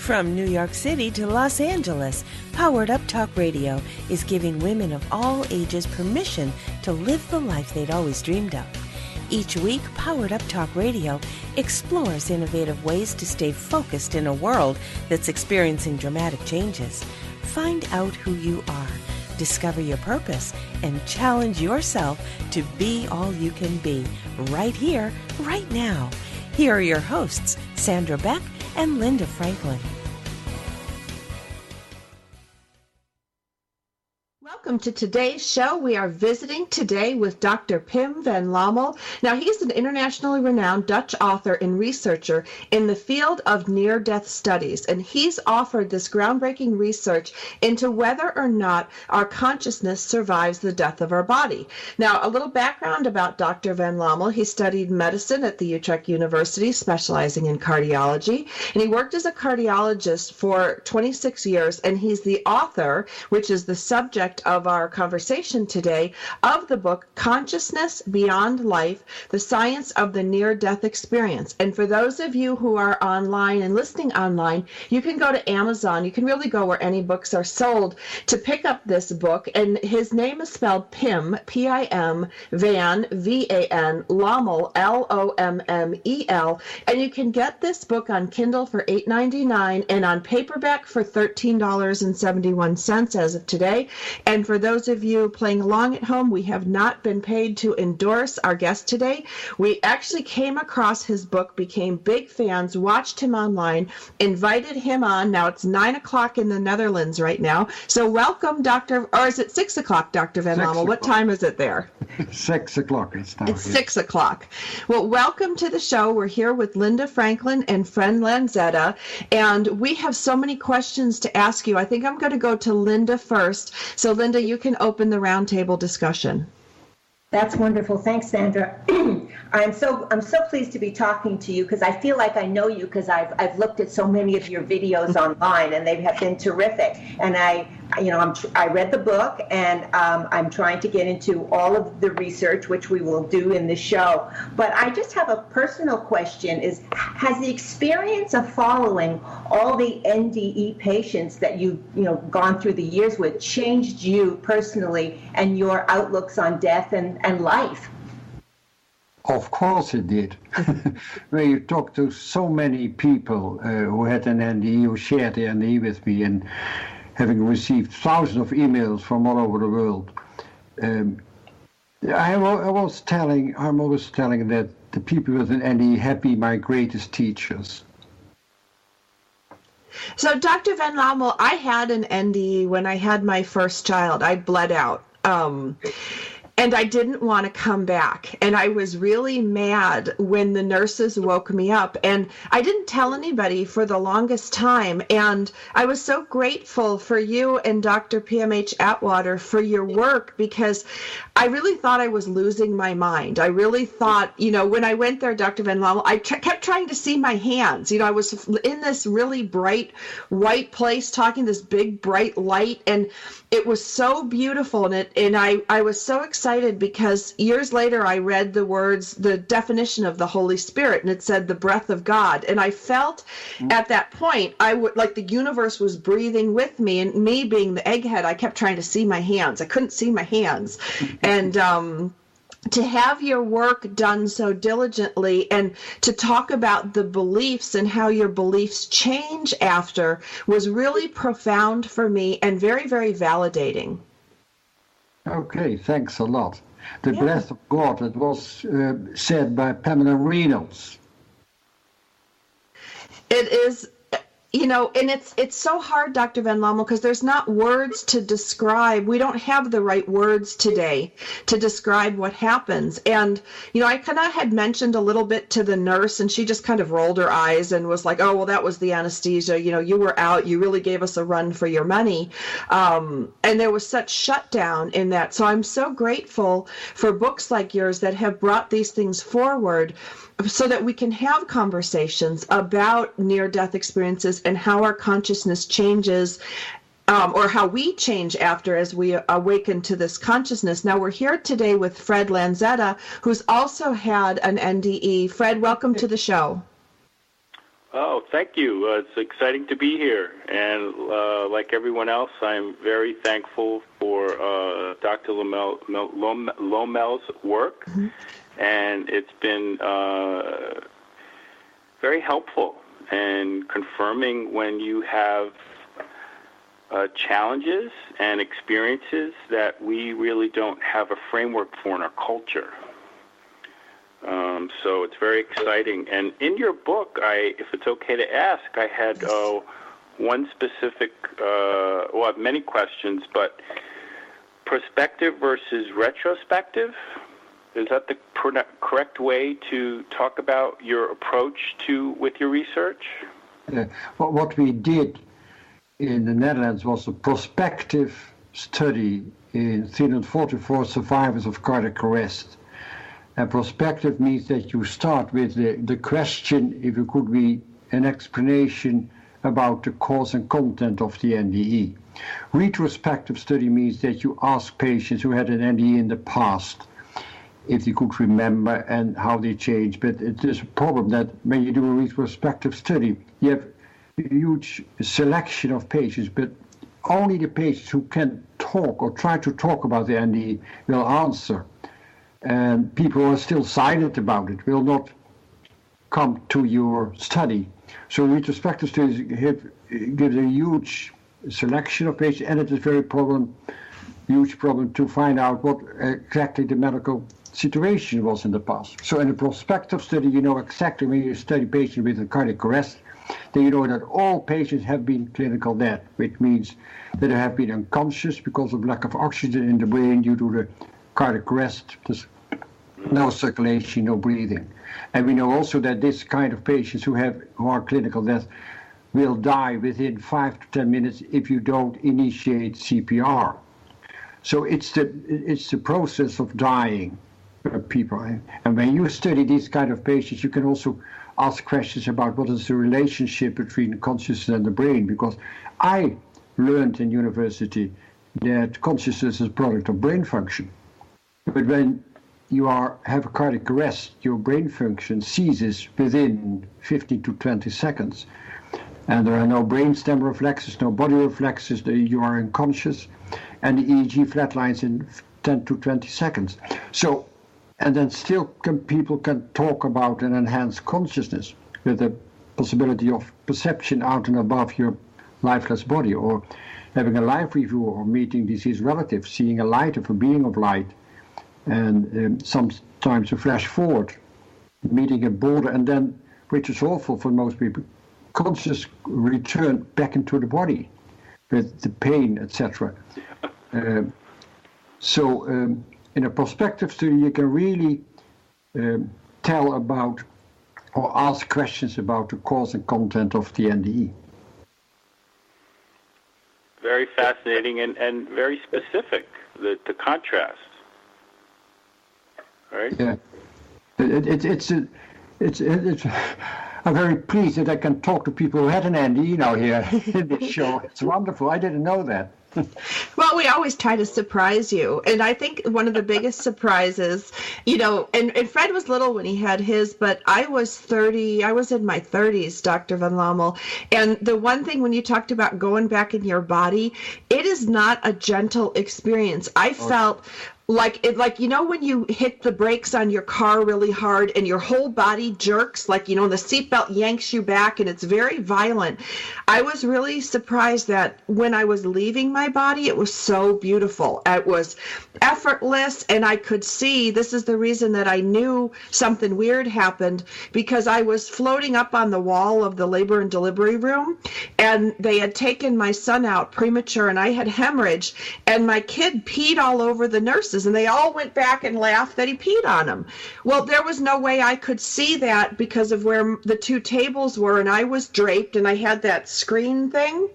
From New York City to Los Angeles, Powered Up Talk Radio is giving women of all ages permission to live the life they'd always dreamed of. Each week, Powered Up Talk Radio explores innovative ways to stay focused in a world that's experiencing dramatic changes. Find out who you are, discover your purpose, and challenge yourself to be all you can be, right here, right now. Here are your hosts, Sandra Beck and Linda Franklin. Welcome to today's show. We are visiting today with Dr. Pim van Lommel. Now, he's an internationally renowned Dutch author and researcher in the field of near-death studies, and he's offered this groundbreaking research into whether or not our consciousness survives the death of our body. Now, a little background about Dr. van Lommel. He studied medicine at the Utrecht University, specializing in cardiology, and he worked as a cardiologist for 26 years, and he's the author, which is the subject of our conversation today, of the book Consciousness Beyond Life, The Science of the Near-Death Experience. And for those of you who are online and listening online, you can go to Amazon. You can really go where any books are sold to pick up this book. And his name is spelled Pim, P-I-M, Van, V-A-N, Lommel, L-O-M-M-E-L. And you can get this book on Kindle for $8.99 and on paperback for $13.71 as of today. And for those of you playing along at home, we have not been paid to endorse our guest today. We actually came across his book, became big fans, watched him online, invited him on. Now it's 9 o'clock in the Netherlands right now. So welcome, or is it 6 o'clock, Dr. Van Lommel? What time is it there? 6 o'clock. It's 6 o'clock. Well, welcome to the show. We're here with Linda Franklin and Fred Lanzetta, and we have so many questions to ask you. I think I'm going to go to Linda first. So Linda, you can open the roundtable discussion. That's wonderful. Thanks, Sandra. I'm so pleased to be talking to you because I feel like I know you because I've looked at so many of your videos online and they have been terrific. And I read the book and I'm trying to get into all of the research, which we will do in the show. But I just have a personal question: has the experience of following all the NDE patients that you've gone through the years with changed you personally and your outlooks on death and life? Of course it did. When you talk to so many people who had an NDE, who shared the NDE with me, and having received thousands of emails from all over the world, I'm always telling that the people with an NDE have been my greatest teachers. So, Dr. Van Lommel, I had an NDE when I had my first child. I bled out. And I didn't want to come back. And I was really mad when the nurses woke me up. And I didn't tell anybody for the longest time. And I was so grateful for you and Dr. PMH Atwater for your work, because I really thought I was losing my mind. I really thought, when I went there, Dr. Van Lommel, I kept trying to see my hands. I was in this really bright white place talking this big bright light. And it was so beautiful. And I was so excited because years later I read the definition of the Holy Spirit, and it said the breath of God. And I felt at that point like the universe was breathing with me, and me being the egghead, I kept trying to see my hands. I couldn't see my hands. And to have your work done so diligently and to talk about the beliefs and how your beliefs change after was really profound for me and very, very validating. Okay, thanks a lot. The breath of God, it was said by Pamela Reynolds. It is, and it's so hard, Dr. Van Lommel, because there's not words to describe. We don't have the right words today to describe what happens. And, I kind of had mentioned a little bit to the nurse, and she just kind of rolled her eyes and was like, oh, well, that was the anesthesia. You were out. You really gave us a run for your money. And there was such shutdown in that. So I'm so grateful for books like yours that have brought these things forward, so that we can have conversations about near-death experiences and how our consciousness changes, or how we change after as we awaken to this consciousness. Now, we're here today with Fred Lanzetta, who's also had an NDE. Fred, welcome to the show. Oh, thank you. It's exciting to be here. And like everyone else, I'm very thankful for Dr. Lomel's work. Mm-hmm. And it's been very helpful in confirming when you have challenges and experiences that we really don't have a framework for in our culture. So it's very exciting. And in your book, if it's okay to ask, I had one specific, well, I have many questions, but prospective versus retrospective, is that the correct way to talk about your approach with your research? What we did in the Netherlands was a prospective study in 344 survivors of cardiac arrest. And prospective means that you start with the question, if it could be an explanation about the cause and content of the NDE. Retrospective study means that you ask patients who had an NDE in the past if they could remember and how they changed. But it is a problem that when you do a retrospective study, you have a huge selection of patients, but only the patients who can talk or try to talk about the NDE will answer. And people who are still silent about it will not come to your study. So retrospective studies gives a huge selection of patients, and it is a very huge problem to find out what exactly the medical situation was in the past. So in a prospective study, you know exactly when you study patients with a cardiac arrest, then you know that all patients have been clinical dead, which means that they have been unconscious because of lack of oxygen in the brain due to the cardiac arrest. There's no circulation, no breathing. And we know also that this kind of patients who are clinical death will die within 5 to 10 minutes if you don't initiate CPR. So it's the process of dying people. And when you study these kind of patients, you can also ask questions about what is the relationship between consciousness and the brain, because I learned in university that consciousness is a product of brain function. But when you have a cardiac arrest, your brain function ceases within 15 to 20 seconds. And there are no brainstem reflexes, no body reflexes, you are unconscious, and the EEG flatlines in 10 to 20 seconds. So, and then still people can talk about an enhanced consciousness with the possibility of perception out and above your lifeless body, or having a life review, or meeting deceased relatives, seeing a light of a being of light, and sometimes a flash forward, meeting a border, and then, which is awful for most people, conscious return back into the body with the pain, etc. So in a prospective study, you can really tell about or ask questions about the cause and content of the NDE. Very fascinating and very specific, the contrast. Right? Yeah, I'm very pleased that I can talk to people who had an NDE now here in this show. It's wonderful. I didn't know that. Well, we always try to surprise you. And I think one of the biggest surprises, and Fred was little when he had his, but I was in my 30s, Dr. Van Lommel. And the one thing when you talked about going back in your body, it is not a gentle experience. I felt like when you hit the brakes on your car really hard and your whole body jerks, the seatbelt yanks you back and it's very violent. I was really surprised that when I was leaving my body, it was so beautiful. It was effortless, and I could see, this is the reason that I knew something weird happened, because I was floating up on the wall of the labor and delivery room, and they had taken my son out premature, and I had hemorrhage, and my kid peed all over the nurses, and they all went back and laughed that he peed on them. Well, there was no way I could see that because of where the two tables were, and I was draped, and I had that screen thing.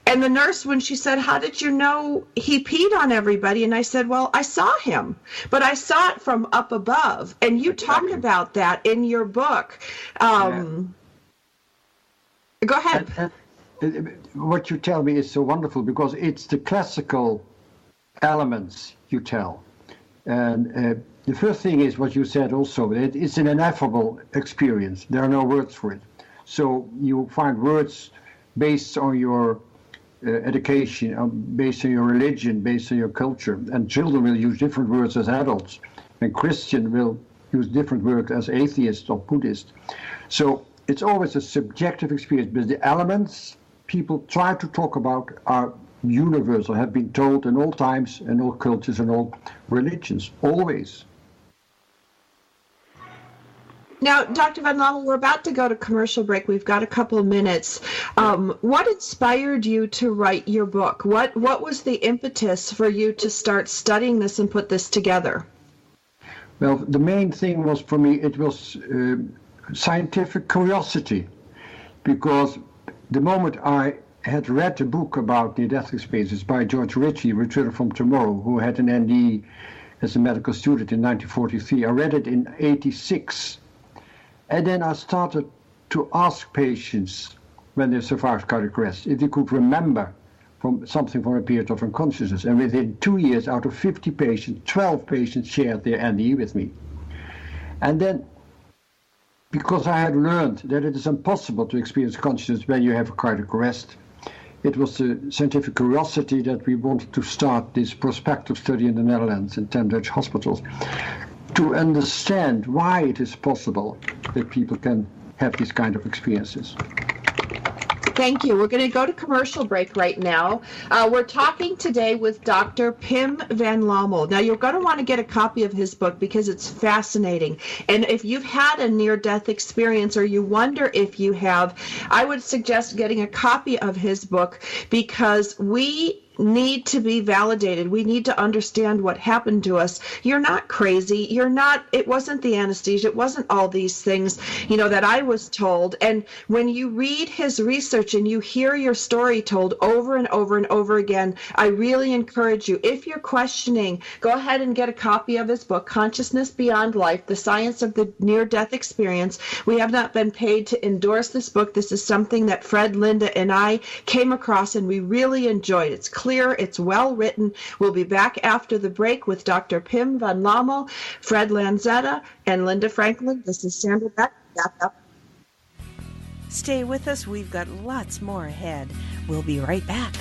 And the nurse, when she said, "How did you know he peed on everybody?" And I said, "Well, I saw him, but I saw it from up above." And you talk about that in your book. Go ahead. What you tell me is so wonderful, because it's the classical elements you tell. And the first thing is what you said also, it's an ineffable experience. There are no words for it. So you find words based on your education, based on your religion, based on your culture. And children will use different words as adults. And Christian will use different words as atheist or Buddhist. So it's always a subjective experience, but the elements people try to talk about are universal, have been told in all times, in all cultures, and all religions, always. Now, Dr. Van Lommel, we're about to go to commercial break. We've got a couple of minutes. What inspired you to write your book? What was the impetus for you to start studying this and put this together? Well, the main thing was for me, it was scientific curiosity, because the moment I had read a book about near-death experiences by George Ritchie, Return from Tomorrow, who had an NDE as a medical student in 1943. I read it in 1986. And then I started to ask patients when they survived cardiac arrest if they could remember something from a period of unconsciousness. And within 2 years, out of 50 patients, 12 patients shared their NDE with me. And then, because I had learned that it is impossible to experience consciousness when you have a cardiac arrest, it was the scientific curiosity that we wanted to start this prospective study in the Netherlands in 10 Dutch hospitals, to understand why it is possible that people can have these kind of experiences. Thank you. We're going to go to commercial break right now. We're talking today with Dr. Pim Van Lommel. Now, you're going to want to get a copy of his book because it's fascinating. And if you've had a near-death experience or you wonder if you have, I would suggest getting a copy of his book, because we need to be validated. We need to understand what happened to us. You're not crazy. You're not, it wasn't the anesthesia. It wasn't all these things, that I was told. And when you read his research and you hear your story told over and over and over again, I really encourage you, if you're questioning, go ahead and get a copy of his book, Consciousness Beyond Life, The Science of the Near-Death Experience. We have not been paid to endorse this book. This is something that Fred, Linda, and I came across and we really enjoyed. It's clear, it's well written. We'll be back after the break with Dr. Pim Van Lommel, Fred Lanzetta, and Linda Franklin. This is Sandra Beck. Stay with us. We've got lots more ahead. We'll be right back.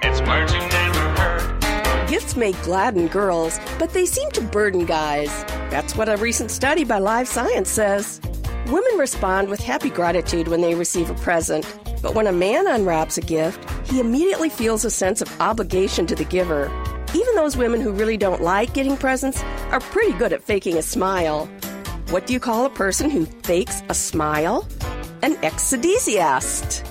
It's words you never heard. Gifts may gladden girls, but they seem to burden guys. That's what a recent study by Live Science says. Women respond with happy gratitude when they receive a present, but when a man unwraps a gift, he immediately feels a sense of obligation to the giver. Even those women who really don't like getting presents are pretty good at faking a smile. What do you call a person who fakes a smile? An exedesiast.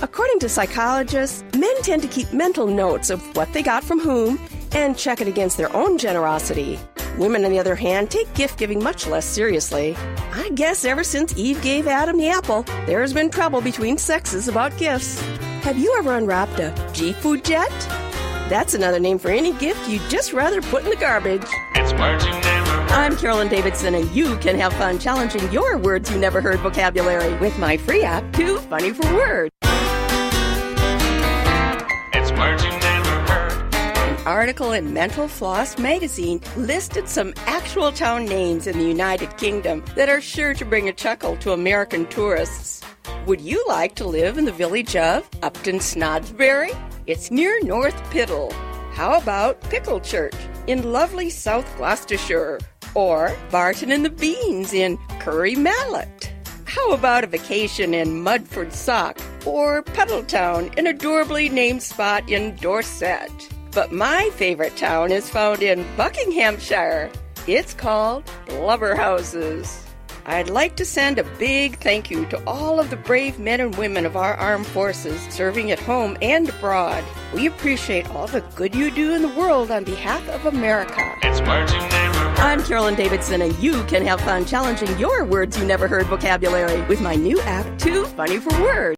According to psychologists, men tend to keep mental notes of what they got from whom and check it against their own generosity. Women, on the other hand, take gift-giving much less seriously. I guess ever since Eve gave Adam the apple, there's been trouble between sexes about gifts. Have you ever unwrapped a G-Food jet? That's another name for any gift you'd just rather put in the garbage. It's words you never heard. I'm Carolyn Davidson, and you can have fun challenging your words you never heard vocabulary with my free app, Too Funny for Words. It's words you never heard. Article in Mental Floss magazine listed some actual town names in the United Kingdom that are sure to bring a chuckle to American tourists. Would you like to live in the village of Upton Snodsbury? It's near North Piddle. How about Pickle Church in lovely South Gloucestershire? Or Barton and the Beans in Curry Mallet? How about a vacation in Mudford Sock? Or Puddletown, an adorably named spot in Dorset? But my favorite town is found in Buckinghamshire. It's called Blubberhouses. I'd like to send a big thank you to all of the brave men and women of our armed forces serving at home and abroad. We appreciate all the good you do in the world on behalf of America. It's words you never heard. I'm Carolyn Davidson, and you can have fun challenging your words you never heard vocabulary with my new app, Too Funny for Words.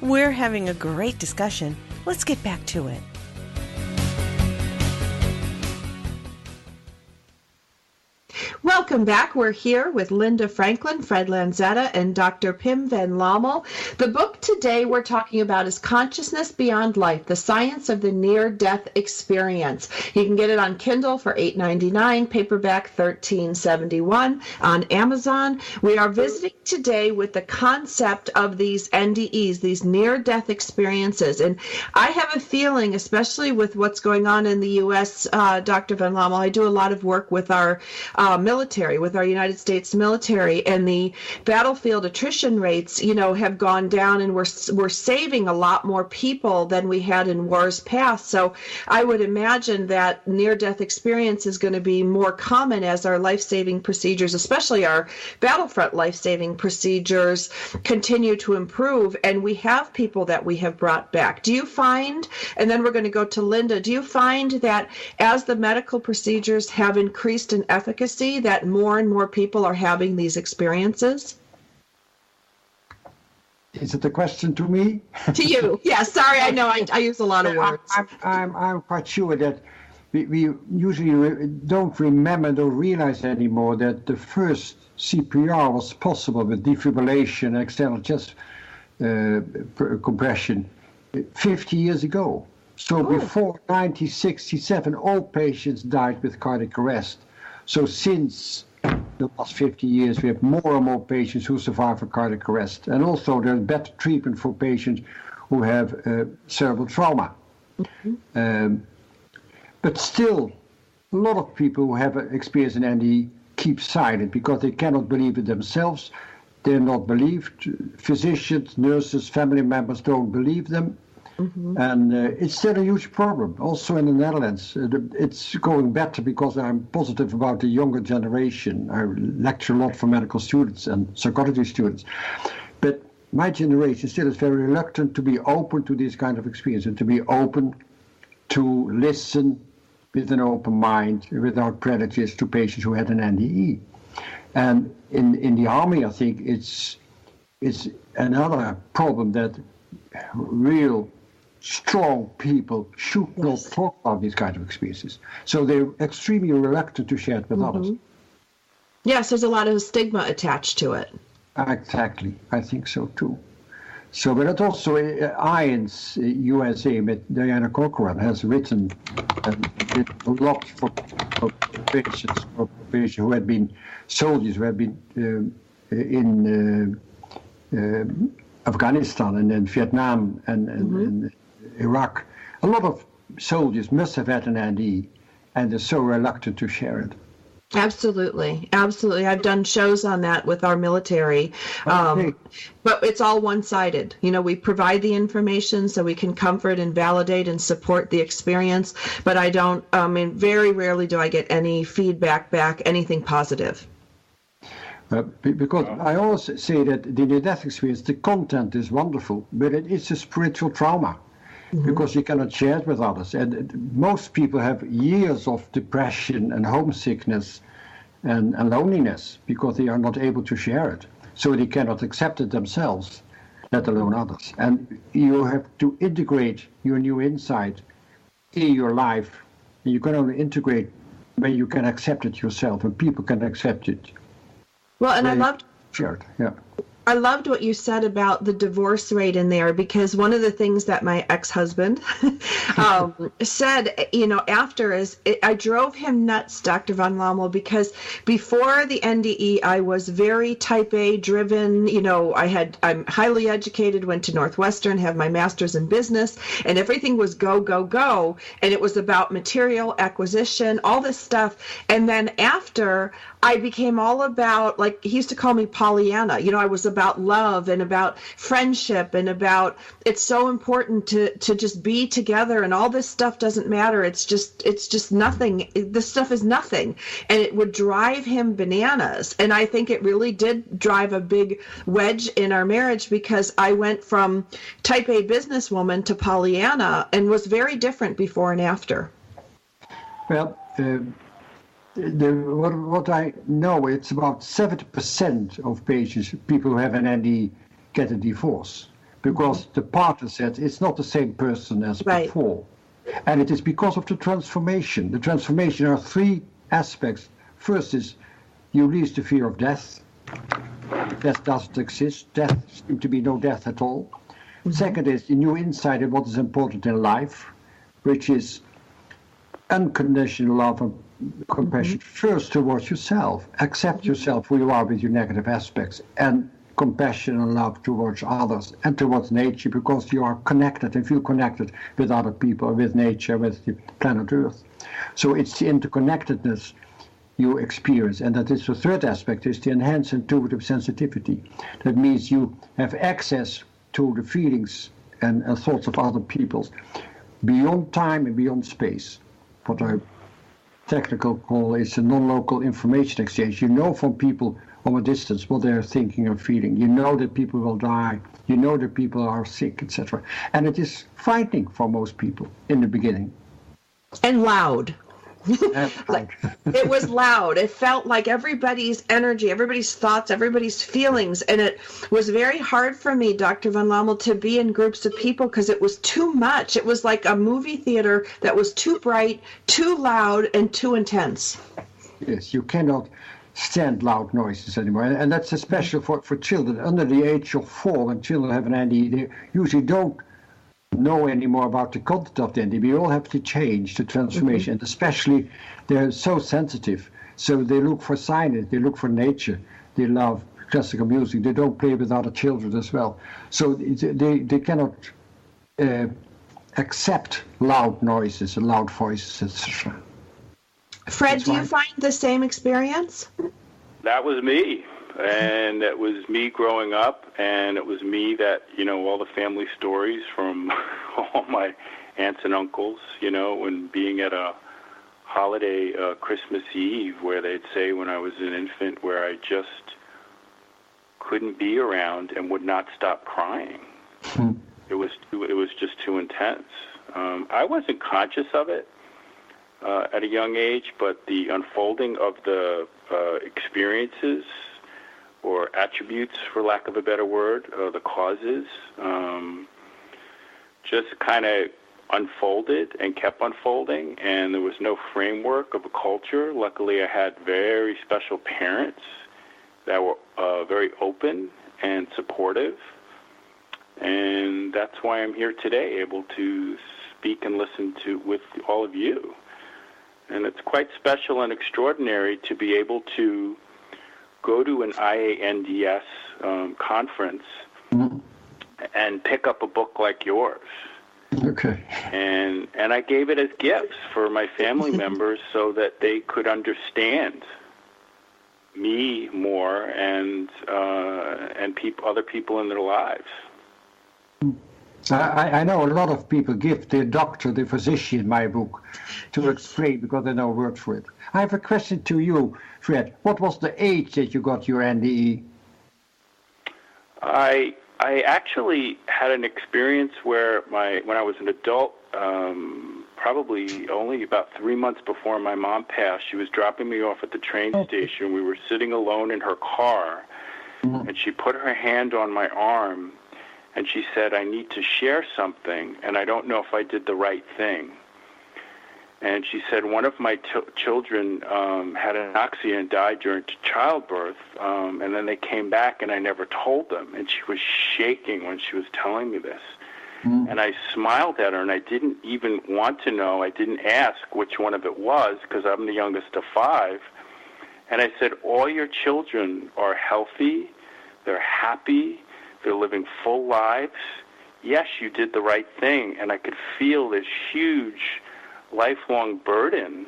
We're having a great discussion. Let's get back to it. Well, Welcome back. We're here with Linda Franklin, Fred Lanzetta, and Dr. Pim van Lommel. The book today we're talking about is Consciousness Beyond Life, The Science of the Near-Death Experience. You can get it on Kindle for $8.99, paperback $13.71 on Amazon. We are visiting today with the concept of these NDEs, these near-death experiences. And I have a feeling, especially with what's going on in the U.S., Dr. van Lommel, I do a lot of work with our military, with our United States military, and the battlefield attrition rates, have gone down, and we're saving a lot more people than we had in wars past. So I would imagine that near-death experience is going to be more common as our life-saving procedures, especially our battlefront life-saving procedures, continue to improve, and we have people that we have brought back. Do you find, and then we're going to go to Linda, do you find that as the medical procedures have increased in efficacy, that more and more people are having these experiences? Is it a question to me? To you. Yeah, sorry, I know I use a lot of words. I'm quite sure that we usually don't realize anymore that the first CPR was possible with defibrillation, external chest compression 50 years ago. So before 1967, all patients died with cardiac arrest. So since the last 50 years, we have more and more patients who survive a cardiac arrest. And also there's better treatment for patients who have cerebral trauma. But still, a lot of people who have experienced an NDE keep silent because they cannot believe it themselves. They're not believed. Physicians, nurses, family members don't believe them. And it's still a huge problem. Also in the Netherlands, it's going better because I'm positive about the younger generation. I lecture a lot for medical students and psychology students. But my generation still is very reluctant to be open to this kind of experience and to be open to listen with an open mind, without prejudice, to patients who had an NDE. And in the army, I think it's another problem that real strong people should not talk about these kinds of experiences. So they're extremely reluctant to share it with others. Yes, there's a lot of stigma attached to it. Exactly. I think so too. So, but it also, IANS USA with Diana Corcoran has written a lot for patients who had been soldiers, who had been in Afghanistan and then Vietnam and Iraq. A lot of soldiers must have had an NDE, and they're so reluctant to share it. Absolutely. I've done shows on that with our military, but it's all one-sided. We provide the information so we can comfort and validate and support the experience, but very rarely do I get any feedback back, anything positive. Because I always say that the near-death experience, the content is wonderful, but it is a spiritual trauma. Because you cannot share it with others. And most people have years of depression and homesickness and loneliness because they are not able to share it. So they cannot accept it themselves, let alone others. And you have to integrate your new insight in your life. And you can only integrate when you can accept it yourself and people can accept it. Well, and I loved what you said about the divorce rate in there, because one of the things that my ex-husband said, after is I drove him nuts, Dr. van Lommel, because before the NDE, I was very type A driven. I'm highly educated, went to Northwestern, have my master's in business, and everything was go, go, go. And it was about material acquisition, all this stuff. And then after, I became all about, like, he used to call me Pollyanna. I was about love and about friendship and about, it's so important to just be together, and all this stuff doesn't matter. It's just nothing. This stuff is nothing. And it would drive him bananas. And I think it really did drive a big wedge in our marriage, because I went from type A businesswoman to Pollyanna and was very different before and after. Well, what I know, it's about 70% of people who have an NDE get a divorce, because the partner said it's not the same person as before. And it is because of the transformation. The transformation are three aspects. First is you lose the fear of death. Death doesn't exist. Death seems to be no death at all. Second is a new insight in what is important in life, which is unconditional love and compassion. First towards yourself. Accept yourself who you are with your negative aspects, and compassion and love towards others and towards nature, because you are connected and feel connected with other people, with nature, with the planet Earth. So it's the interconnectedness you experience. And that is the third aspect, is the enhanced intuitive sensitivity. That means you have access to the feelings and thoughts of other people beyond time and beyond space. What I technical call is a non-local information exchange. You know from people from a distance what they're thinking and feeling. You know that people will die. You know that people are sick, etc. And it is frightening for most people in the beginning. And loud. Like, It was loud. It felt like everybody's energy, everybody's thoughts, everybody's feelings. And it was very hard for me, Dr. Van Lommel, to be in groups of people because it was too much. It was like a movie theater that was too bright, too loud, and too intense. yes, you cannot stand loud noises anymore. And that's especially for children under the age of 4. When children have an NDE, they usually don't know anymore about the content of the NDE. We all have to change the transformation, and especially they're so sensitive. So they look for silence, they look for nature, they love classical music, they don't play with other children as well. So they cannot accept loud noises and loud voices, etc. Fred, do you find the same experience? That was me. And it was me growing up, and it was me that, all the family stories from all my aunts and uncles, and being at a holiday Christmas Eve where they'd say when I was an infant where I just couldn't be around and would not stop crying. It was just too intense. I wasn't conscious of it at a young age, but the unfolding of the experiences or attributes, for lack of a better word, the causes, just kind of unfolded and kept unfolding, and there was no framework of a culture. Luckily, I had very special parents that were very open and supportive, and that's why I'm here today, able to speak and listen to with all of you. And it's quite special and extraordinary to be able to go to an IANDS conference and pick up a book like yours. Okay. And I gave it as gifts for my family members so that they could understand me more and other people in their lives. I know a lot of people give the doctor, the physician, my book to explain because they know a word for it. I have a question to you, Fred. What was the age that you got your NDE? I actually had an experience where when I was an adult, probably only about 3 months before my mom passed, she was dropping me off at the train station. We were sitting alone in her car, and she put her hand on my arm, and she said, "I need to share something, and I don't know if I did the right thing." And she said one of my children had anoxia and died during childbirth, and then they came back and I never told them. And she was shaking when she was telling me this. And I smiled at her, and I didn't even want to know. I didn't ask which one of it was because I'm the youngest of 5. And I said, all your children are healthy, they're happy, they're living full lives. Yes, you did the right thing. And I could feel this huge lifelong burden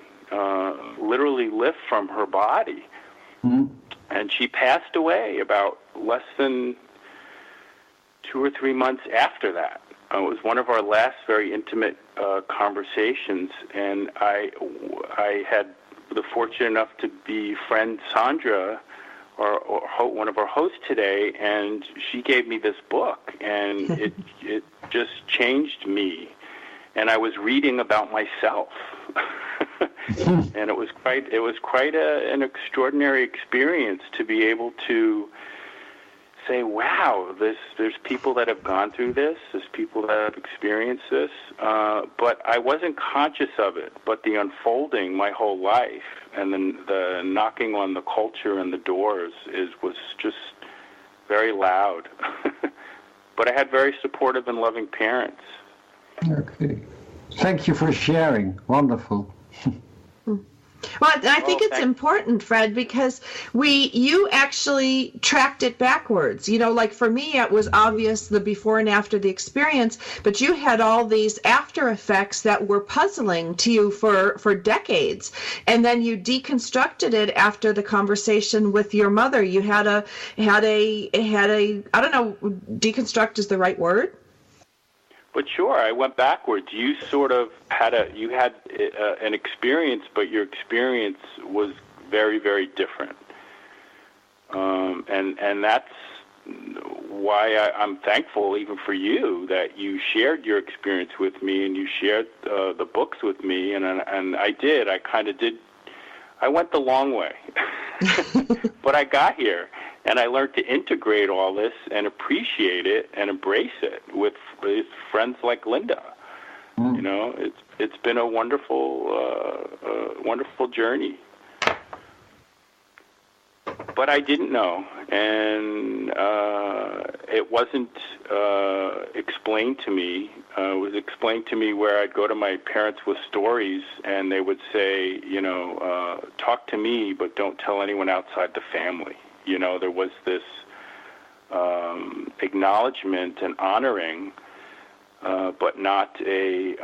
literally lift from her body. And she passed away about less than 2 or 3 months after that. It was one of our last very intimate conversations, and I had the fortune enough to be friend Sandra, or one of our hosts today, and she gave me this book, and it just changed me. And I was reading about myself, and it was quite an extraordinary experience to be able to say, wow, there's people that have gone through this, there's people that have experienced this, but I wasn't conscious of it. But the unfolding my whole life and then the knocking on the culture and the doors was just very loud. But I had very supportive and loving parents. Okay. Thank you for sharing. Wonderful. Well, I think it's important, Fred, because you actually tracked it backwards. You know, like for me, it was obvious the before and after the experience, but you had all these after effects that were puzzling to you for decades. And then you deconstructed it after the conversation with your mother. You had a I don't know, deconstruct is the right word? But sure, I went backwards. You sort of had an experience, but your experience was very, very different. And that's why I'm thankful, even for you, that you shared your experience with me and you shared the books with me. And I did. I kind of did. I went the long way, but I got here. And I learned to integrate all this and appreciate it and embrace it with friends like Linda. You know, it's been a wonderful journey. But I didn't know, and it wasn't explained to me. It was explained to me where I'd go to my parents with stories, and they would say, you know, talk to me, but don't tell anyone outside the family. You know, there was this acknowledgement and honoring, but not a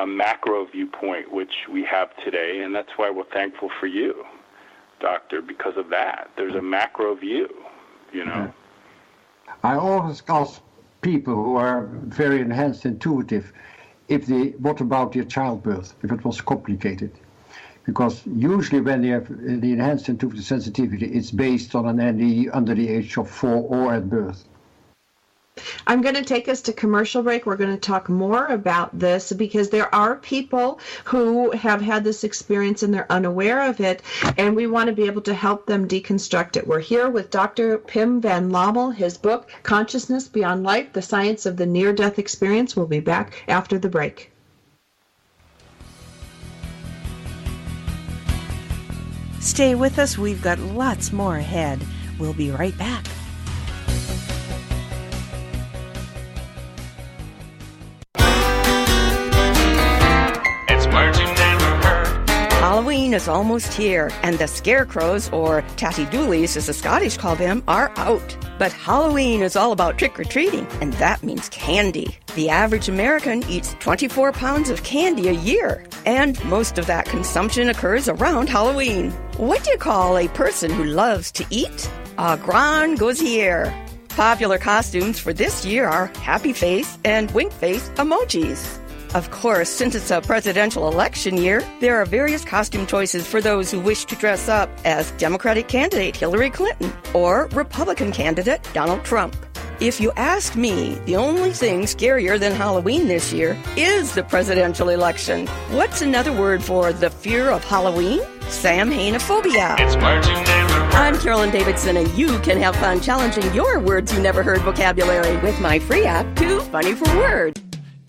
macro viewpoint, which we have today. And that's why we're thankful for you, Doctor, because of that. There's a macro view, you know. I always ask people who are very enhanced intuitive what about their childbirth, if it was complicated. Because usually when they have the enhanced intuitive sensitivity, it's based on an NDE under the age of 4 or at birth. I'm going to take us to commercial break. We're going to talk more about this because there are people who have had this experience and they're unaware of it, and we want to be able to help them deconstruct it. We're here with Dr. Pim van Lommel. His book, Consciousness Beyond Life, The Science of the Near-Death Experience. We'll be back after the break. Stay with us. We've got lots more ahead. We'll be right back. It's words you never heard. Halloween is almost here, and the scarecrows, or tatty doolies as the Scottish call them, are out. But Halloween is all about trick-or-treating, and that means candy. The average American eats 24 pounds of candy a year, and most of that consumption occurs around Halloween. What do you call a person who loves to eat? A grand gosier. Popular costumes for this year are happy face and wink face emojis. Of course, since it's a presidential election year, there are various costume choices for those who wish to dress up as Democratic candidate Hillary Clinton or Republican candidate Donald Trump. If you ask me, the only thing scarier than Halloween this year is the presidential election. What's another word for the fear of Halloween? Samhainophobia. It's words you never heard. I'm Carolyn Davidson, and you can have fun challenging your words you never heard vocabulary with my free app, Too Funny for Words.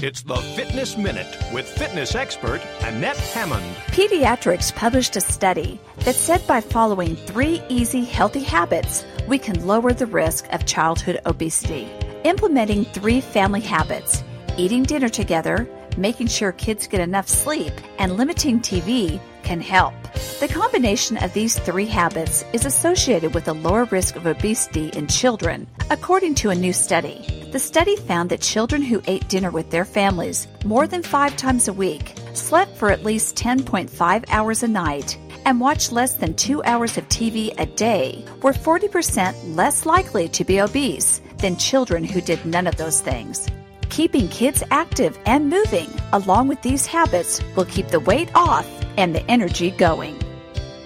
It's the Fitness Minute with fitness expert Annette Hammond. Pediatrics published a study that said by following 3 easy, healthy habits, we can lower the risk of childhood obesity. Implementing 3 family habits: eating dinner together, making sure kids get enough sleep, and limiting TV can help. The combination of these 3 habits is associated with a lower risk of obesity in children, according to a new study. The study found that children who ate dinner with their families more than 5 times a week, slept for at least 10.5 hours a night, and watched less than 2 hours of TV a day were 40% less likely to be obese than children who did none of those things. Keeping kids active and moving along with these habits will keep the weight off and the energy going.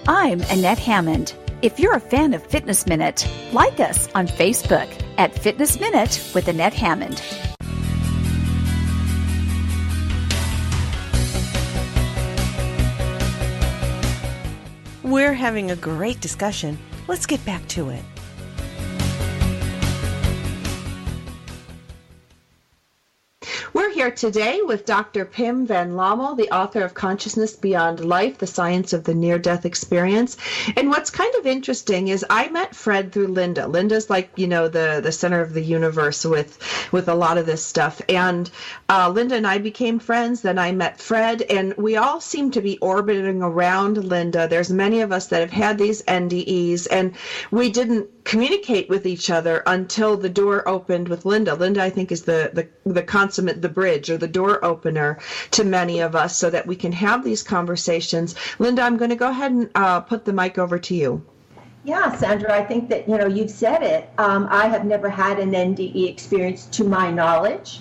I'm Annette Hammond. If you're a fan of Fitness Minute, like us on Facebook at Fitness Minute with Annette Hammond. We're having a great discussion. Let's get back to it. here today with Dr. Pim van Lommel, the author of Consciousness Beyond Life, The Science of the Near-Death Experience. And what's kind of interesting is I met Fred through Linda. Linda's like, the center of the universe with a lot of this stuff. And Linda and I became friends. Then I met Fred, and we all seem to be orbiting around Linda. There's many of us that have had these NDEs, and we didn't communicate with each other until the door opened with Linda. Linda, I think, is the consummate, the bridge or the door opener to many of us so that we can have these conversations. Linda, I'm going to go ahead and put the mic over to you. Yeah, Sandra, I think that, you've said it. I have never had an NDE experience to my knowledge.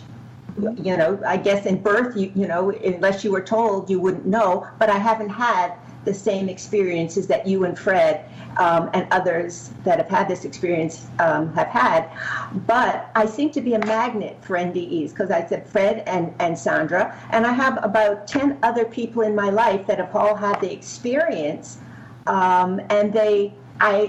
I guess in birth, unless you were told, you wouldn't know, but I haven't had the same experiences that you and Fred and others that have had this experience have had. But I seem to be a magnet for NDEs because I said Fred and Sandra, and I have about 10 other people in my life that have all had the experience, and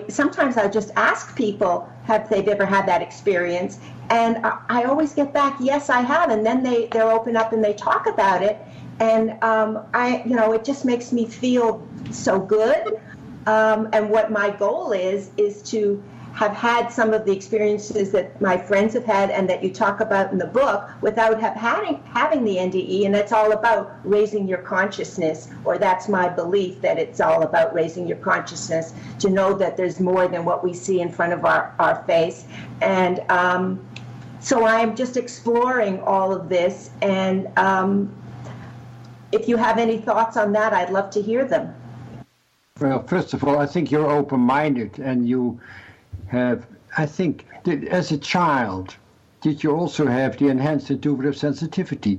sometimes I just ask people, have they ever had that experience? And I always get back, yes, I have. And then they're open up and they talk about it. And it just makes me feel so good. And what my goal is to have had some of the experiences that my friends have had and that you talk about in the book without having the NDE. And that's all about raising your consciousness, or that's my belief, that it's all about raising your consciousness to know that there's more than what we see in front of our face. And so I'm just exploring all of this. And if you have any thoughts on that, I'd love to hear them. Well, first of all, I think you're open-minded, and you have, I think, as a child, did you also have the enhanced intuitive sensitivity?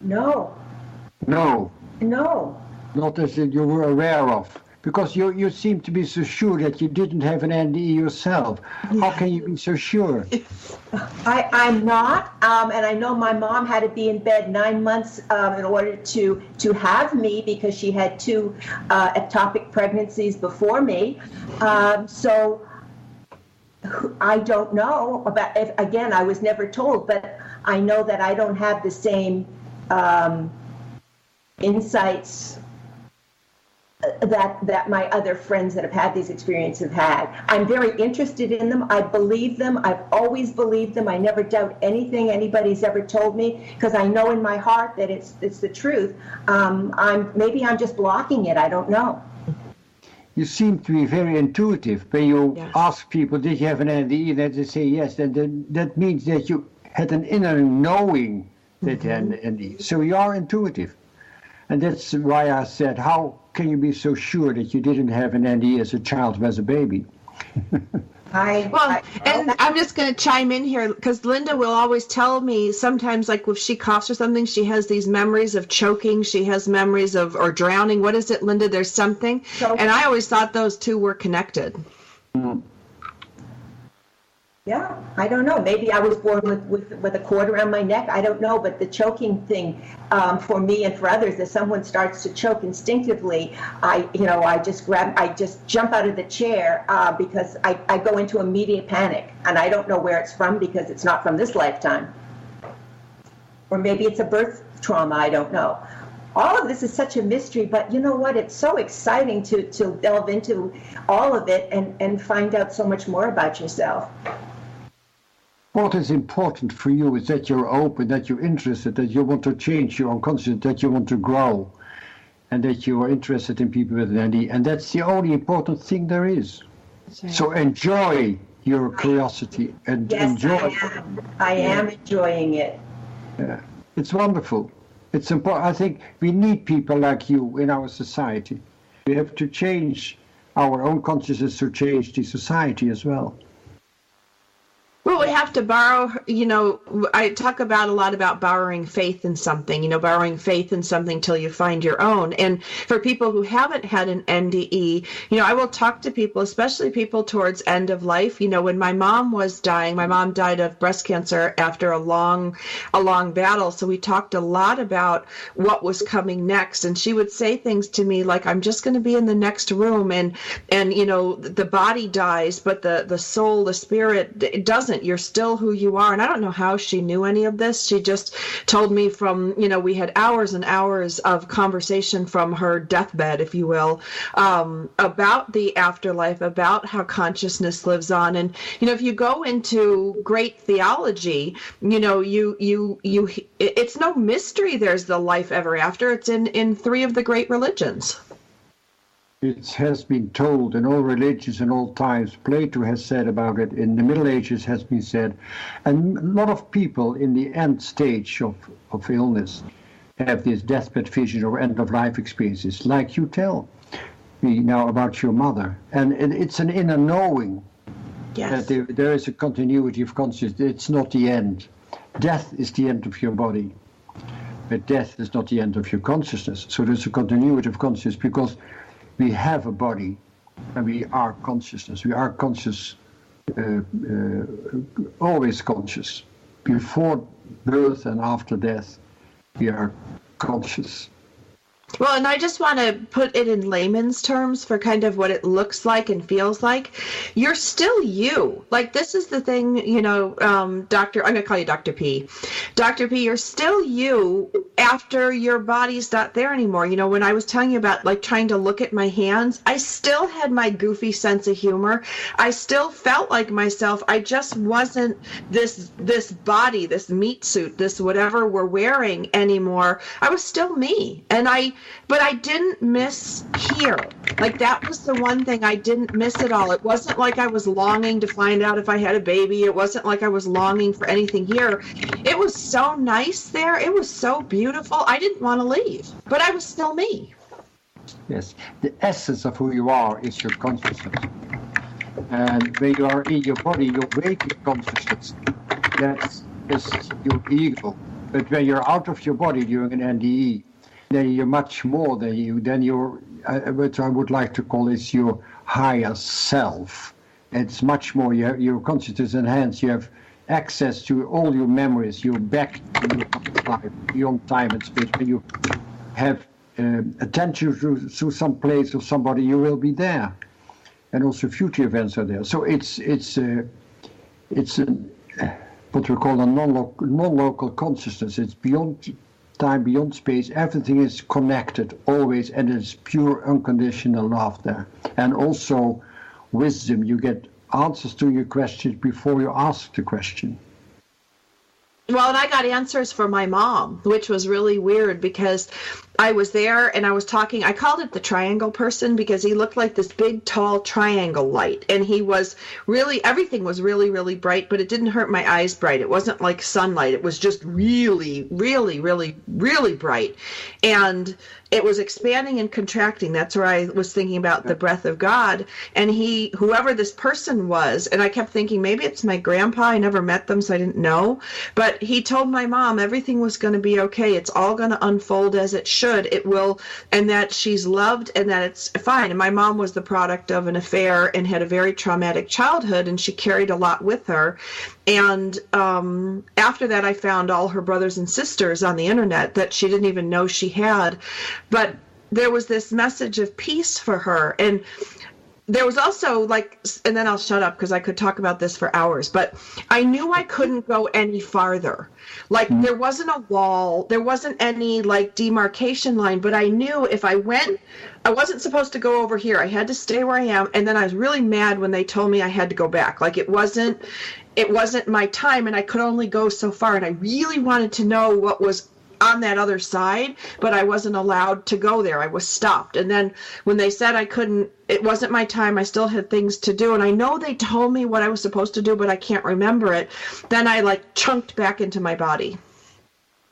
No. No. No. Not as you were aware of. Because you seem to be so sure that you didn't have an NDE yourself. How can you be so sure? I'm not, and I know my mom had to be in bed 9 months in order to have me because she had 2 ectopic pregnancies before me. So I don't know about, again, I was never told, but I know that I don't have the same insights that my other friends that have had these experiences have had. I'm very interested in them. I believe them. I've always believed them. I never doubt anything anybody's ever told me because I know in my heart that it's the truth. Maybe I'm just blocking it. I don't know. You seem to be very intuitive. When you ask people, did you have an NDE, and they say yes, then that means that you had an inner knowing that you had an NDE. So you are intuitive. And that's why I said, how can you be so sure that you didn't have an NDE as a child or as a baby? I'm just going to chime in here because Linda will always tell me sometimes, like if she coughs or something, she has these memories of choking. She has memories or drowning. What is it, Linda? There's something. And I always thought those two were connected. Mm. Yeah, I don't know. Maybe I was born with a cord around my neck. I don't know. But the choking thing for me and for others, if someone starts to choke instinctively, I just jump out of the chair because I go into immediate panic. And I don't know where it's from because it's not from this lifetime. Or maybe it's a birth trauma. I don't know. All of this is such a mystery, but you know what? It's so exciting to delve into all of it and find out so much more about yourself. What is important for you is that you're open, that you're interested, that you want to change your unconscious, that you want to grow, and that you are interested in people with an NDE. And that's the only important thing there is. Right. So enjoy your curiosity and enjoy. I am enjoying it. Yeah, it's wonderful. It's important. I think we need people like you in our society. We have to change our own consciousness to change the society as well. Well, we have to borrow, I talk a lot about borrowing faith in something, borrowing faith in something till you find your own. And for people who haven't had an NDE, I will talk to people, especially people towards end of life. When my mom was dying, my mom died of breast cancer after a long battle. So we talked a lot about what was coming next. And she would say things to me like, I'm just going to be in the next room. And the body dies, but the soul, the spirit, it doesn't. You're still still who you are. And I don't know how she knew any of this. She just told me from, we had hours and hours of conversation from her deathbed, if you will, about the afterlife, about how consciousness lives on. And, if you go into great theology, it's no mystery there's the life ever after. It's in 3 of the great religions. It has been told in all religions and all times. Plato has said about it. In the Middle Ages has been said. And a lot of people in the end stage of illness have this deathbed vision or end-of-life experiences, like you tell me now about your mother. And it's an inner knowing that there is a continuity of consciousness. It's not the end. Death is the end of your body. But death is not the end of your consciousness. So there's a continuity of consciousness because we have a body and we are consciousness. We are conscious, always conscious. Before birth and after death, we are conscious. Well, and I just want to put it in layman's terms for kind of what it looks like and feels like. You're still you. Like, this is the thing, Doctor, I'm going to call you Dr. P. Dr. P, you're still you after your body's not there anymore. When I was telling you about, like, trying to look at my hands, I still had my goofy sense of humor. I still felt like myself. I just wasn't this body, this meat suit, this whatever we're wearing anymore. I was still me. But I didn't miss here. Like, that was the one thing I didn't miss at all. It wasn't like I was longing to find out if I had a baby. It wasn't like I was longing for anything here. It was so nice there. It was so beautiful. I didn't want to leave, but I was still me. Yes. The essence of who you are is your consciousness. And when you are in your body, your waking consciousness, that is your ego. But when you're out of your body during an NDE, then you're much more than you. Then you're, what I would like to call is your higher self. It's much more, your consciousness enhanced. You have access to all your memories. You're back beyond time and space. When you have attention to some place or somebody, you will be there. And also future events are there. So it's what we call a non-local consciousness. It's beyond time, beyond space. Everything is connected always, and it's pure unconditional love there. And also wisdom. You get answers to your questions before you ask the question. Well, and I got answers from my mom, which was really weird because I was there and I was talking. I called it the triangle person because he looked like this big, tall triangle light. And he was really, everything was really, really bright, but it didn't hurt my eyes bright. It wasn't like sunlight. It was just really, really, really, really bright. And it was expanding and contracting. That's where I was thinking about the breath of God. And whoever this person was, and I kept thinking, maybe it's my grandpa. I never met them, so I didn't know. But he told my mom everything was going to be okay. It's all going to unfold as it should. It will, and that she's loved and that it's fine. And my mom was the product of an affair and had a very traumatic childhood, and she carried a lot with her. And after that, I found all her brothers and sisters on the internet that she didn't even know she had. But there was this message of peace for her. And there was also and then I'll shut up because I could talk about this for hours, but I knew I couldn't go any farther. There wasn't a wall, there wasn't any demarcation line, but I knew if I went, I wasn't supposed to go over here. I had to stay where I am. And then I was really mad when they told me I had to go back. It wasn't my time, and I could only go so far. And I really wanted to know what was on that other side, but I wasn't allowed to go there. I was stopped. And then when they said I couldn't, it wasn't my time, I still had things to do. And I know they told me what I was supposed to do, but I can't remember it. Then I chunked back into my body.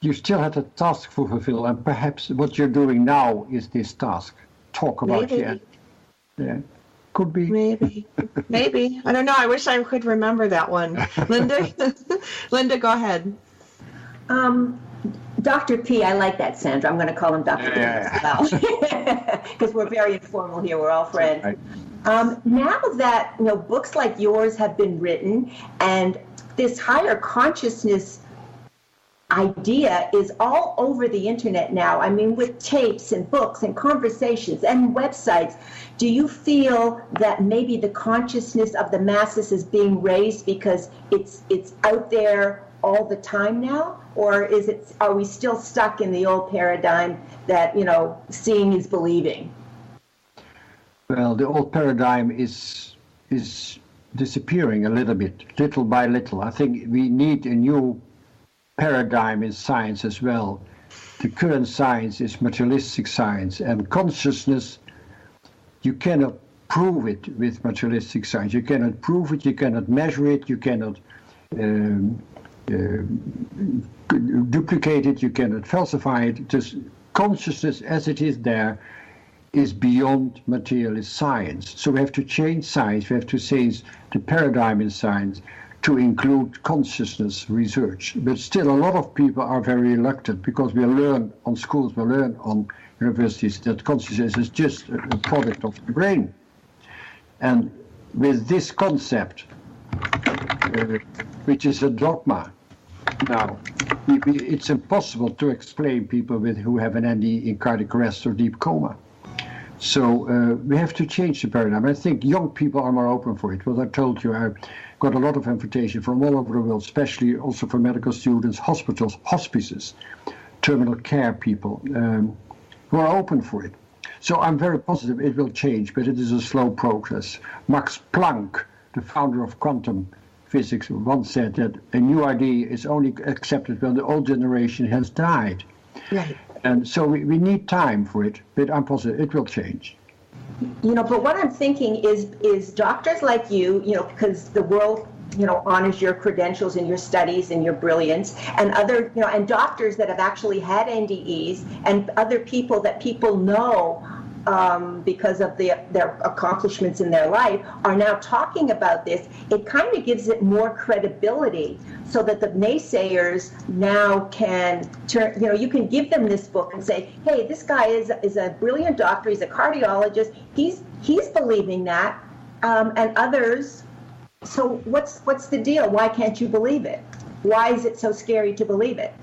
You still had a task to fulfill, and perhaps what you're doing now is this task. Talk about it. Yeah. Could be. Maybe. I don't know. I wish I could remember that one. Linda, go ahead. Dr. P, I like that, Sandra. I'm going to call him Dr. P as well, because we're very informal here. We're all friends. Right. Now that books like yours have been written, and this higher consciousness idea is all over the internet now. I mean, with tapes and books and conversations and websites. Do you feel that maybe the consciousness of the masses is being raised because it's out there all the time now? Or are we still stuck in the old paradigm that, seeing is believing? Well, the old paradigm is disappearing a little bit, little by little. I think we need a new paradigm in science as well. The current science is materialistic science, and consciousness, you cannot prove it with materialistic science. You cannot prove it, you cannot measure it, you cannot duplicate it, you cannot falsify it. Just consciousness as it is there is beyond materialist science. So we have to change science, we have to change the paradigm in science to include consciousness research. But still a lot of people are very reluctant because we learn on schools, we learn on universities that consciousness is just a product of the brain. And with this concept, which is a dogma now, it's impossible to explain people who have an NDE in cardiac arrest or deep coma. So we have to change the paradigm. I think young people are more open for it. What I told you, I got a lot of invitation from all over the world, especially also for medical students, hospitals, hospices, terminal care people who are open for it. So I'm very positive it will change, but it is a slow process. Max Planck, the founder of quantum physics, once said that a new idea is only accepted when the old generation has died. Right. And so we need time for it, but I'm positive it will change. But what I'm thinking is doctors like you, because the world, honors your credentials and your studies and your brilliance, and other, and doctors that have actually had NDEs and other people that people know because of their accomplishments in their life are now talking about this. It kind of gives it more credibility so that the naysayers now can turn, you can give them this book and say, hey, this guy is a brilliant doctor, he's a cardiologist, he's believing that, and others. So what's the deal? Why can't you believe it? Why is it so scary to believe it?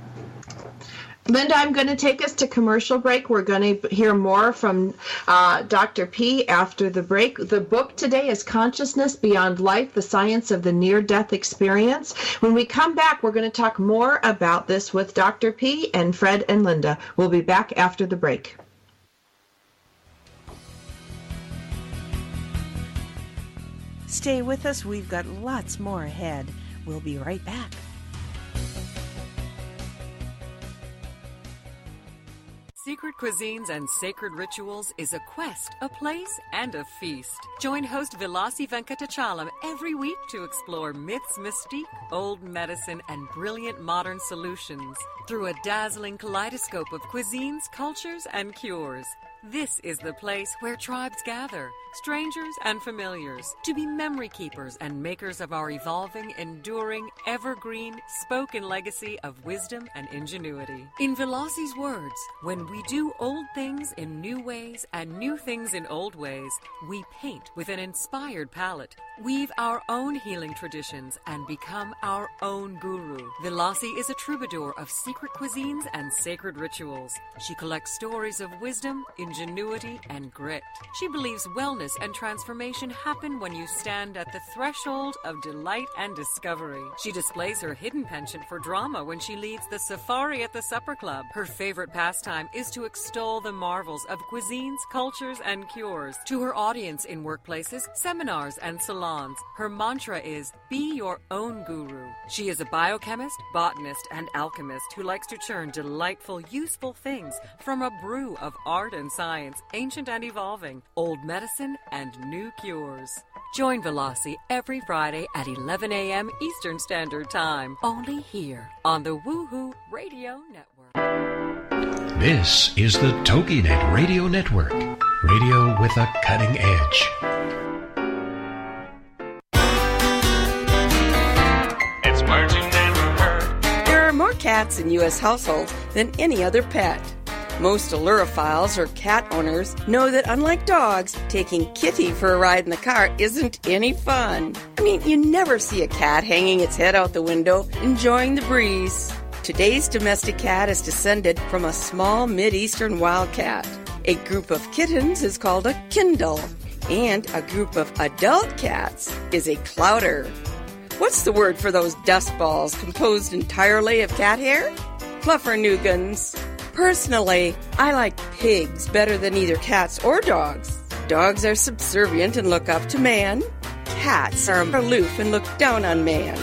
Linda, I'm going to take us to commercial break. We're going to hear more from Dr. P after the break. The book today is Consciousness Beyond Life, the Science of the Near-Death Experience. When we come back, we're going to talk more about this with Dr. P and Fred and Linda. We'll be back after the break. Stay with us. We've got lots more ahead. We'll be right back. Secret Cuisines and Sacred Rituals is a quest, a place, and a feast. Join host Vilasi Venkatachalam every week to explore myths, mystique, old medicine, and brilliant modern solutions through a dazzling kaleidoscope of cuisines, cultures, and cures. This is the place where tribes gather, strangers and familiars, to be memory keepers and makers of our evolving, enduring, evergreen, spoken legacy of wisdom and ingenuity. In Vilasi's words, when we do old things in new ways and new things in old ways, we paint with an inspired palette, weave our own healing traditions, and become our own guru. Vilasi is a troubadour of secret cuisines and sacred rituals. She collects stories of wisdom, ingenuity, and grit. She believes wellness and transformation happen when you stand at the threshold of delight and discovery. She displays her hidden penchant for drama when she leads the Safari at the Supper Club. Her favorite pastime is to extol the marvels of cuisines, cultures, and cures. To her audience in workplaces, seminars, and salons, her mantra is, be your own guru. She is a biochemist, botanist, and alchemist who likes to churn delightful, useful things from a brew of art and science, ancient and evolving, old medicine, and new cures. Join Vilasi every Friday at 11 a.m. Eastern Standard Time, only here on the Woohoo Radio Network. This is the TogiNet Radio Network, radio with a cutting edge. It's Merging and Heard. There are more cats in U.S. households than any other pet. Most allurophiles or cat owners know that unlike dogs, taking Kitty for a ride in the car isn't any fun. I mean, you never see a cat hanging its head out the window, enjoying the breeze. Today's domestic cat is descended from a small Mid-Eastern wildcat. A group of kittens is called a Kindle, and a group of adult cats is a clouder. What's the word for those dust balls composed entirely of cat hair? Fluffernuggins. Personally, I like pigs better than either cats or dogs. Dogs are subservient and look up to man. Cats are aloof and look down on man.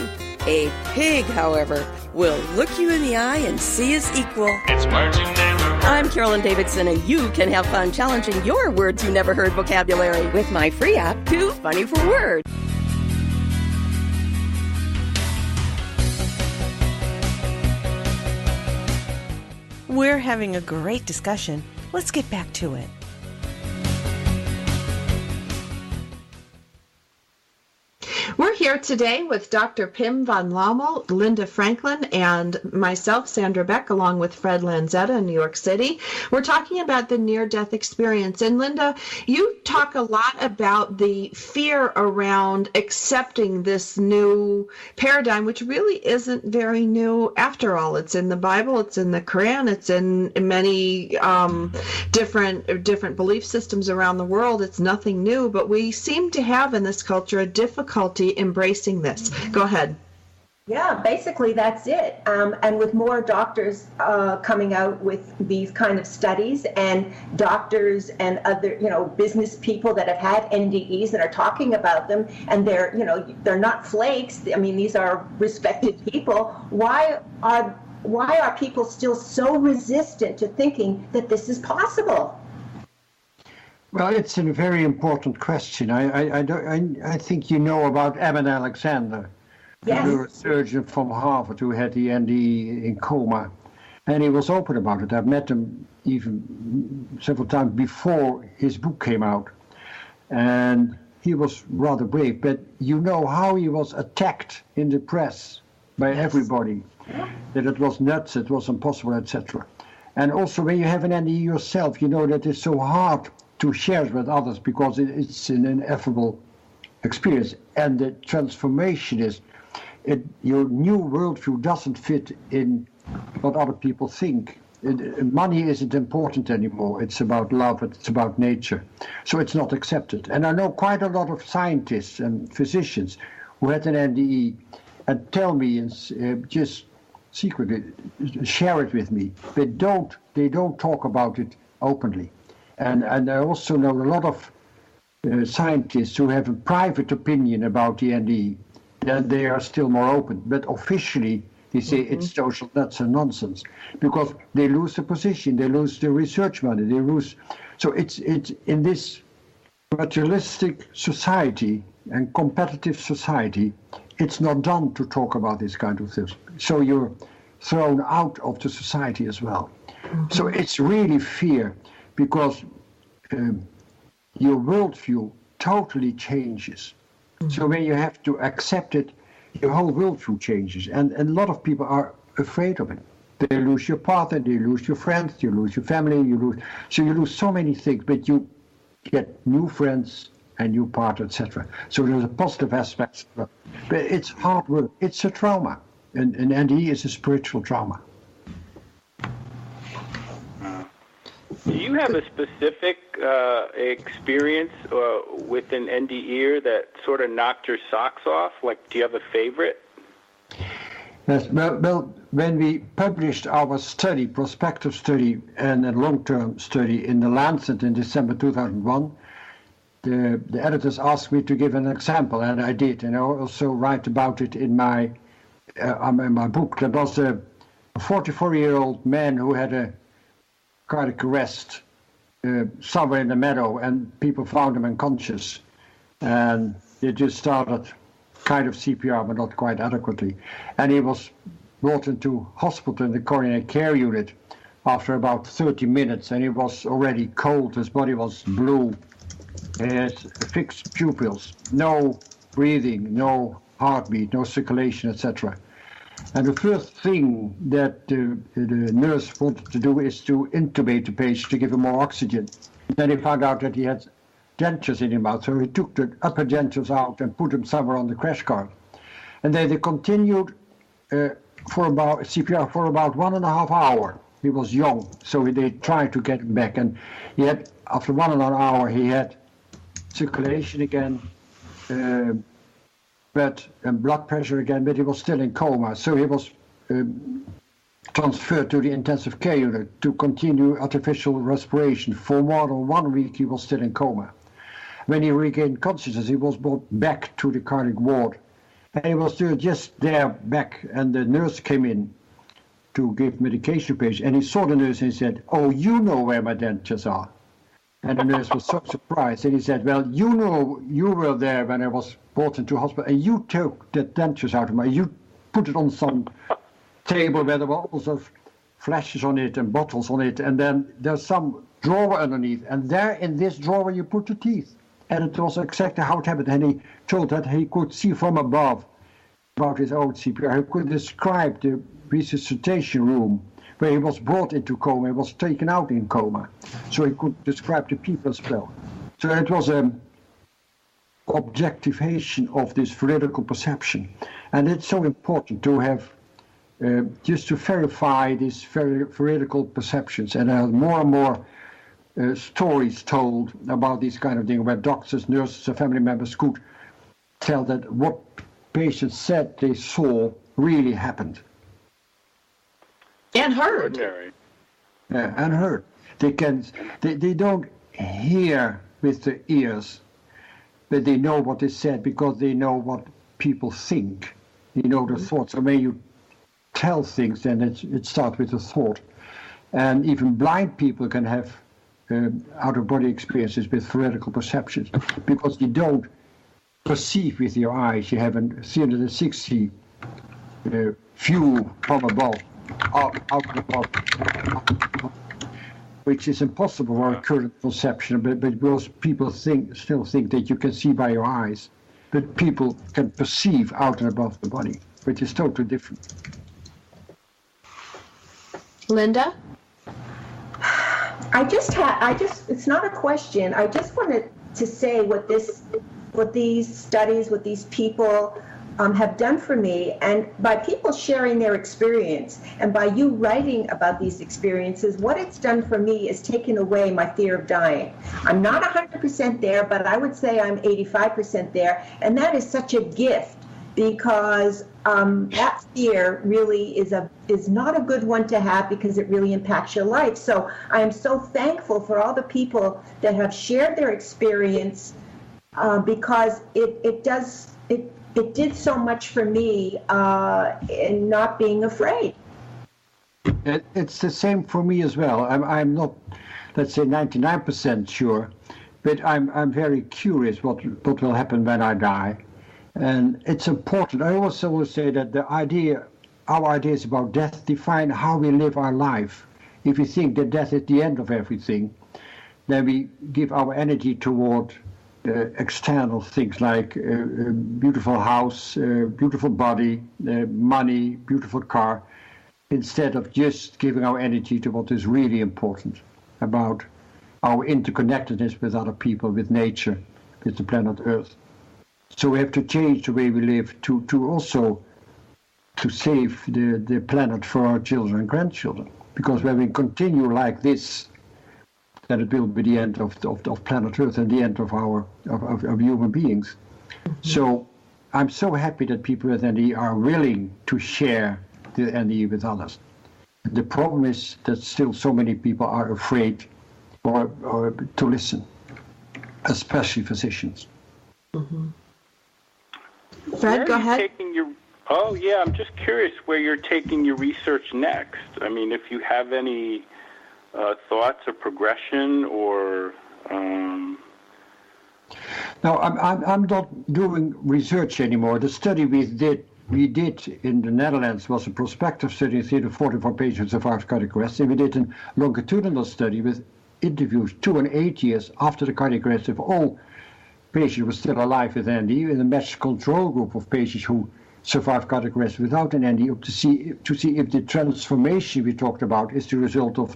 A pig, however, will look you in the eye and see as equal. It's words you never heard. I'm Carolyn Davidson, and you can have fun challenging your words you never heard vocabulary with my free app, Too Funny for Words. We're having a great discussion. Let's get back to it. We're here today with Dr. Pim van Lommel, Linda Franklin, and myself, Sandra Beck, along with Fred Lanzetta in New York City. We're talking about the near-death experience. And Linda, you talk a lot about the fear around accepting this new paradigm, which really isn't very new after all. It's in the Bible, it's in the Quran, it's in many different belief systems around the world. It's nothing new, but we seem to have in this culture a difficulty embracing this. Go ahead. Yeah, basically that's it. And with more doctors coming out with these kind of studies, and doctors and other, business people that have had NDEs and are talking about them, and they're not flakes. I mean, these are respected people. Why are people still so resistant to thinking that this is possible? Well, it's a very important question. I think you know about Eben Alexander, yes, the neurosurgeon from Harvard who had the NDE in coma, and he was open about it. I've met him even several times before his book came out, and he was rather brave. But you know how he was attacked in the press by everybody, that it was nuts, it was impossible, etc. And also, when you have an NDE yourself, you know that it's so hard to share it with others because it's an ineffable experience. And the transformation is, your new worldview doesn't fit in what other people think. Money isn't important anymore. It's about love, it's about nature. So it's not accepted. And I know quite a lot of scientists and physicians who had an NDE and tell me, and just secretly share it with me. They don't talk about it openly. And I also know a lot of scientists who have a private opinion about the NDE. They are still more open. But officially, they say it's social nuts and nonsense, because they lose the position, they lose the research money, they lose. So it's in this materialistic society and competitive society, it's not done to talk about this kind of things. So you're thrown out of the society as well. So it's really fear. Because your worldview totally changes. So when you have to accept it, your whole worldview changes. And a lot of people are afraid of it. They lose your partner, they lose your friends, you lose your family, so you lose so many things, but you get new friends and new partner, etc. So there's a positive aspect. But it's hard work. It's a trauma. And NDE is a spiritual trauma. Do you have a specific experience with an NDE that sort of knocked your socks off? Like, do you have a favorite? Yes, well, when we published our study, prospective study and a long-term study in the Lancet in December 2001, the editors asked me to give an example, and I did, and I also write about it in my book. There was a 44-year-old man who had a cardiac arrest somewhere in the meadow, and people found him unconscious, and they just started kind of CPR, but not quite adequately, and he was brought into hospital in the coronary care unit after about 30 minutes, and he was already cold, his body was blue, he had fixed pupils, no breathing, no heartbeat, no circulation, etc. And the first thing that the nurse wanted to do is to intubate the patient to give him more oxygen. Then he found out that he had dentures in his mouth, so he took the upper dentures out and put them somewhere on the crash cart. And then they continued for about CPR for about 1.5 hours. He was young, so they tried to get him back, and yet after 1.5 hours he had circulation again, but blood pressure again, but he was still in coma. So he was transferred to the intensive care unit to continue artificial respiration. For more than 1 week he was still in coma. When he regained consciousness, he was brought back to the cardiac ward. And he was still just there back, and the nurse came in to give medication to patients. And he saw the nurse and he said, "Oh, you know where my dentures are." And the nurse was so surprised. And he said, "Well, you know, you were there when I was brought into hospital, and you took the dentures out of my, you put it on some table where there were also flashes on it and bottles on it, and then there's some drawer underneath, and there in this drawer you put the teeth." And it was exactly how it happened. And he told that he could see from above about his own CPR. He could describe the resuscitation room where he was brought into coma, he was taken out in coma. So he could describe the people as well. So it was an objectivation of this veridical perception. And it's so important to have, just to verify these veridical perceptions. And there are more and more stories told about these kind of things, where doctors, nurses, and family members could tell that what patients said they saw really happened. And heard. Yeah, and heard. They don't hear with the ears, but they know what is said because they know what people think. They know the thoughts. So when you tell things, then it starts with a thought. And even blind people can have out-of-body experiences with veridical perceptions, because you don't perceive with your eyes. You have a 360 view from above, out above, which is impossible for a current perception, but most people still think that you can see by your eyes, but people can perceive out and above the body, which is totally different. Linda? It's not a question. I just wanted to say what these studies, what these people have done for me, and by people sharing their experience, and by you writing about these experiences, what it's done for me is taken away my fear of dying. I'm not 100% there, but I would say I'm 85% there, and that is such a gift, because that fear really is not a good one to have, because it really impacts your life. So I am so thankful for all the people that have shared their experience, because it did so much for me in not being afraid. It's the same for me as well. I'm not, let's say, 99% sure, but I'm very curious what will happen when I die. And it's important. I also say that our ideas about death define how we live our life. If we think that death is the end of everything, then we give our energy toward external things like a beautiful house, beautiful body, money, beautiful car, instead of just giving our energy to what is really important, about our interconnectedness with other people, with nature, with the planet Earth. So we have to change the way we live to also to save the planet for our children and grandchildren. Because when we continue like this, then it will be the end of planet Earth and the end of human beings. Mm-hmm. So I'm so happy that people with NDE are willing to share the NDE with others. The problem is that still so many people are afraid or to listen, especially physicians. Mm-hmm. Fred, go ahead. I'm just curious where you're taking your research next. I mean, if you have any thoughts or progression or... No, I'm not doing research anymore. The study we did in the Netherlands was a prospective study in 344 patients who survived cardiac arrest, and we did a longitudinal study with interviews 2 and 8 years after the cardiac arrest of all patients were still alive with NDE, in a matched control group of patients who survived cardiac arrest without an NDE, to see if the transformation we talked about is the result of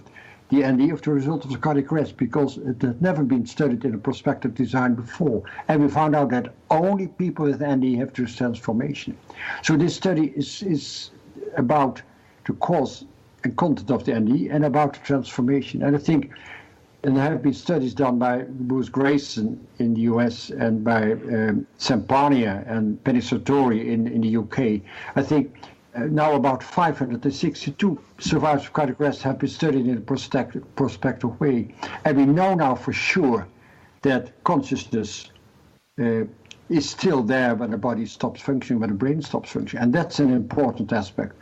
the NDE or the result of the cardiac arrest, because it had never been studied in a prospective design before. And we found out that only people with NDE have this transformation. So this study is about the cause and content of the NDE and about the transformation. And I think, and there have been studies done by Bruce Grayson in the US and by Sampania and Penny Sartori in the UK. I think now about 562 survivors of cardiac arrest have been studied in a prospective way. And we know now for sure that consciousness is still there when the body stops functioning, when the brain stops functioning. And that's an important aspect.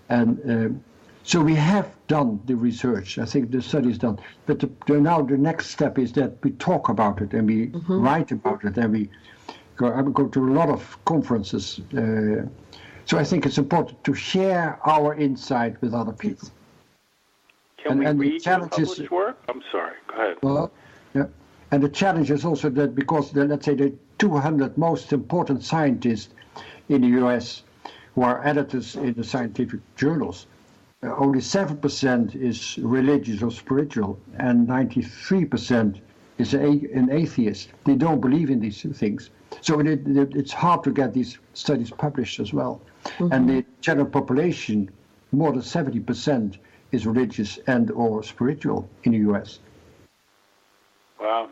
And so we have done the research. I think the study is done. But now the next step is that we talk about it and we write about it and we go to a lot of conferences. So I think it's important to share our insight with other people. Can we read your published work? I'm sorry, go ahead. Well, yeah. And the challenge is also that because, let's say, the 200 most important scientists in the US who are editors in the scientific journals, only 7% is religious or spiritual, and 93% is an atheist. They don't believe in these things. So it's hard to get these studies published as well. And the general population, more than 70%, is religious and or spiritual in the US. Wow.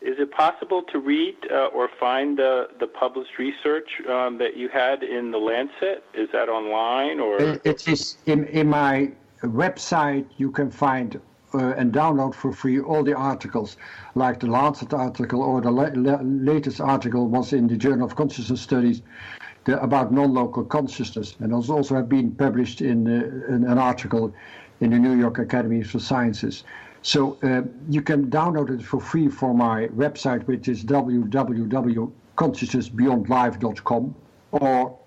Is it possible to read or find the published research that you had in the Lancet? Is that online or? It is in my website. You can find and download for free all the articles, like the Lancet article or the latest article was in the Journal of Consciousness Studies about non-local consciousness, and also have been published in an article in the New York Academy of Sciences. So you can download it for free from my website, which is www.consciousnessbeyondlife.com or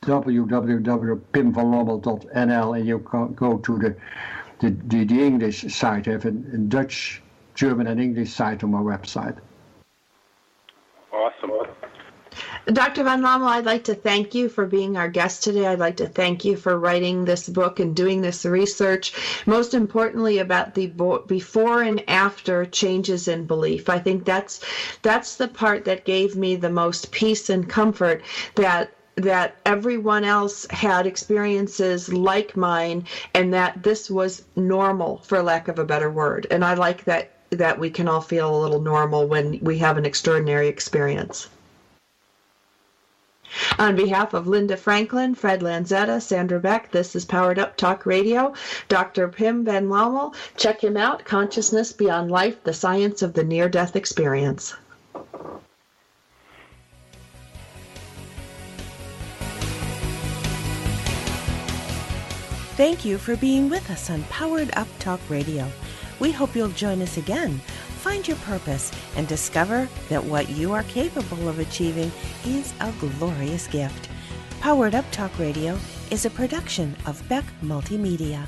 www.pimvanlommel.nl, and you can go to the English site. I have a Dutch, German, and English site on my website. Awesome. Dr. Van Lommel, I'd like to thank you for being our guest today. I'd like to thank you for writing this book and doing this research, most importantly about the before and after changes in belief. I think that's the part that gave me the most peace and comfort, that everyone else had experiences like mine and that this was normal, for lack of a better word. And I like that we can all feel a little normal when we have an extraordinary experience. On behalf of Linda Franklin, Fred Lanzetta, Sandra Beck, this is Powered Up Talk Radio. Dr. Pim Van Lommel, check him out, Consciousness Beyond Life, the Science of the Near-Death Experience. Thank you for being with us on Powered Up Talk Radio. We hope you'll join us again. Find your purpose and discover that what you are capable of achieving is a glorious gift. Powered Up Talk Radio is a production of Beck Multimedia.